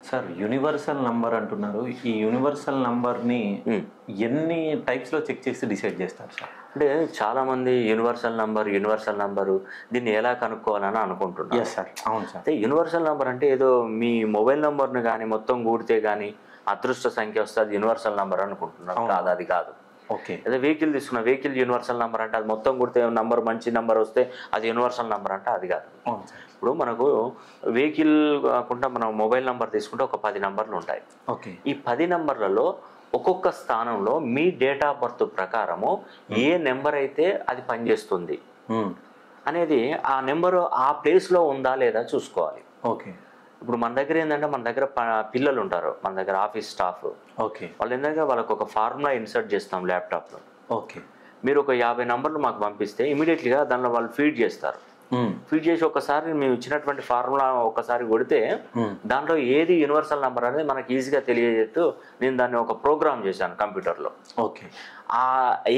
Sir universal number అంటున్నారు. ఈ universal నంబర్‌ని ఎన్ని టైప్స్‌లో చెక్ చేసి డిసైడ్ చేస్తారు సార్? అంటే చాలామంది యూనివర్సల్ నంబరు దీన్ని ఎలా కనుక్కోవాలని అనుకుంటున్నారు. Yes sir. అవును సార్. అయితే యూనివర్సల్ నంబర్ అంటే ఏదో మీ మొబైల్ నంబర్‌ని గానీ మొత్తం కూడితే గానీ అదృష్ట సంఖ్య వస్తే అది యూనివర్సల్ నంబర్ అనుకుంటున్నారు. కాదు, అది కాదు. ఓకే. అదే వెహికల్ తీసుకున్న వెహికల్ యూనివర్సల్ నంబర్ అంటే అది మొత్తం కూడితే నంబర్ మంచి నంబర్ వస్తే అది యూనివర్సల్ నంబర్ అంటే అది కాదు. అవును సార్. ఇప్పుడు మనకు వెహికల్ కాకుండా మనం మొబైల్ నంబర్ తీసుకుంటే ఒక 10 నంబర్లు ఉంటాయి. ఓకే. ఈ 10 నంబర్లలో ఒక్కొక్క స్థానంలో మీ డేట్ ఆఫ్ బర్త్ ప్రకారము ఏ నెంబర్ అయితే అది పనిచేస్తుంది అనేది ఆ నెంబరు ఆ ప్లేస్లో ఉందా లేదా చూసుకోవాలి. ఓకే. ఇప్పుడు మన దగ్గర ఏంటంటే మన దగ్గర పిల్లలు ఉంటారు, మన దగ్గర ఆఫీస్ స్టాఫ్. ఓకే. వాళ్ళు ఏంటంటే వాళ్ళకు ఒక ఫార్ములా ఇన్సర్ట్ చేస్తాం ల్యాప్టాప్లో. ఓకే. మీరు ఒక 50 నంబర్లు మాకు పంపిస్తే ఇమీడియట్లీగా దానిలో వాళ్ళు ఫీడ్ చేస్తారు. ఫీడ్ చేసి ఒకసారి మేము ఇచ్చినటువంటి ఫార్ములా ఒకసారి కొడితే దాంట్లో ఏది యూనివర్సల్ నెంబర్ అనేది మనకి ఈజీగా తెలియజేస్తూ నేను దాన్ని ఒక ప్రోగ్రామ్ చేశాను కంప్యూటర్లో. ఓకే.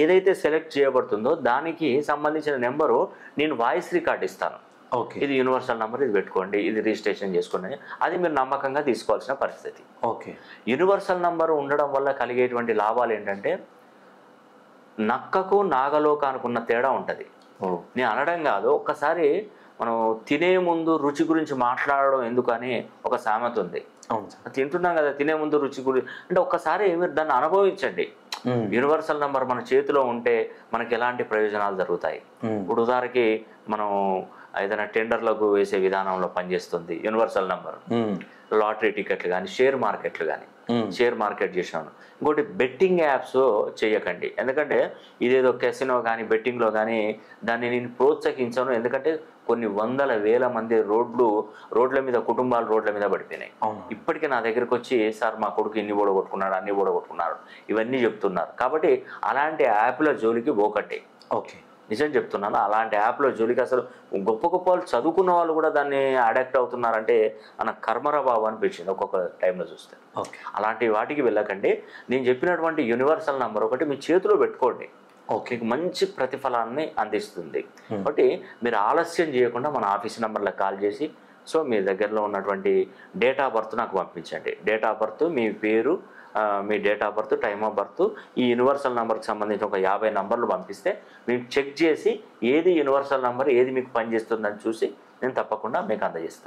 ఏదైతే సెలెక్ట్ చేయబడుతుందో దానికి సంబంధించిన నెంబరు నేను వాయిస్ రికార్డ్ ఇస్తాను. ఓకే. ఇది యూనివర్సల్ నెంబర్, ఇది పెట్టుకోండి, ఇది రిజిస్ట్రేషన్ చేసుకోండి, అది మీరు నమ్మకంగా తీసుకోవాల్సిన పరిస్థితి. ఓకే. యూనివర్సల్ నెంబర్ ఉండడం వల్ల కలిగేటువంటి లాభాలు ఏంటంటే నక్కకు నాగలోకానుకున్న తేడా ఉంటుంది. నేను అనడం కాదు, ఒక్కసారి మనం తినే ముందు రుచి గురించి మాట్లాడడం ఎందుకని ఒక సామెత ఉంది. అవును సార్. తింటున్నాం కదా, తినే ముందు రుచి గురించి అంటే ఒక్కసారి మీరు దాన్ని అనుభవించండి. యూనివర్సల్ నెంబర్ మన చేతిలో ఉంటే మనకి ఎలాంటి ప్రయోజనాలు జరుగుతాయి. ఇప్పుడు ఉదాహరణకి మనం ఏదైనా టెండర్లకు వేసే విధానంలో పనిచేస్తుంది యూనివర్సల్ నెంబర్. లాటరీ టికెట్లు కానీ, షేర్ మార్కెట్లు కానీ, షేర్ మార్కెట్ చేసినాను. ఇంకోటి బెట్టింగ్ యాప్స్ చేయకండి. ఎందుకంటే ఇదేదో కెసినో కానీ బెట్టింగ్లో కానీ దాన్ని నేను ప్రోత్సహించాను. ఎందుకంటే కొన్ని వందల వేల మంది రోడ్ల మీద కుటుంబాలు రోడ్ల మీద పడిపోయినాయి. ఇప్పటికీ నా దగ్గరికి వచ్చి సార్ మా కొడుకు ఇన్ని ఓడగొట్టుకున్నాడు, అన్ని ఓడగొట్టుకున్నాడు, ఇవన్నీ చెప్తున్నారు. కాబట్టి అలాంటి యాప్ల జోలికి పోకండి. ఓకే. నిజం చెప్తున్నాను, అలాంటి యాప్లో జోలికి అసలు గొప్ప గొప్ప వాళ్ళు చదువుకున్న వాళ్ళు కూడా దాన్ని అడాక్ట్ అవుతున్నారంటే మన కర్మరా బాబు అనిపించింది ఒక్కొక్క టైంలో చూస్తే. అలాంటి వాటికి వెళ్ళకండి. నేను చెప్పినటువంటి యూనివర్సల్ నెంబర్ ఒకటి మీ చేతిలో పెట్టుకోండి. ఓకే. మంచి ప్రతిఫలాన్ని అందిస్తుంది. కాబట్టి మీరు ఆలస్యం చేయకుండా మన ఆఫీస్ నెంబర్లకు కాల్ చేసి మీ దగ్గరలో ఉన్నటువంటి డేట్ ఆఫ్ బర్త్ నాకు పంపించండి. డేట్ ఆఫ్ బర్త్, మీ పేరు, మీ date of birth, time of birth, ఈ యూనివర్సల్ నెంబర్కి సంబంధించిన ఒక 50 నంబర్లు పంపిస్తే మేము చెక్ చేసి ఏది యూనివర్సల్ నెంబర్ ఏది మీకు పనిచేస్తుందని చూసి నేను తప్పకుండా మీకు అందజేస్తాను.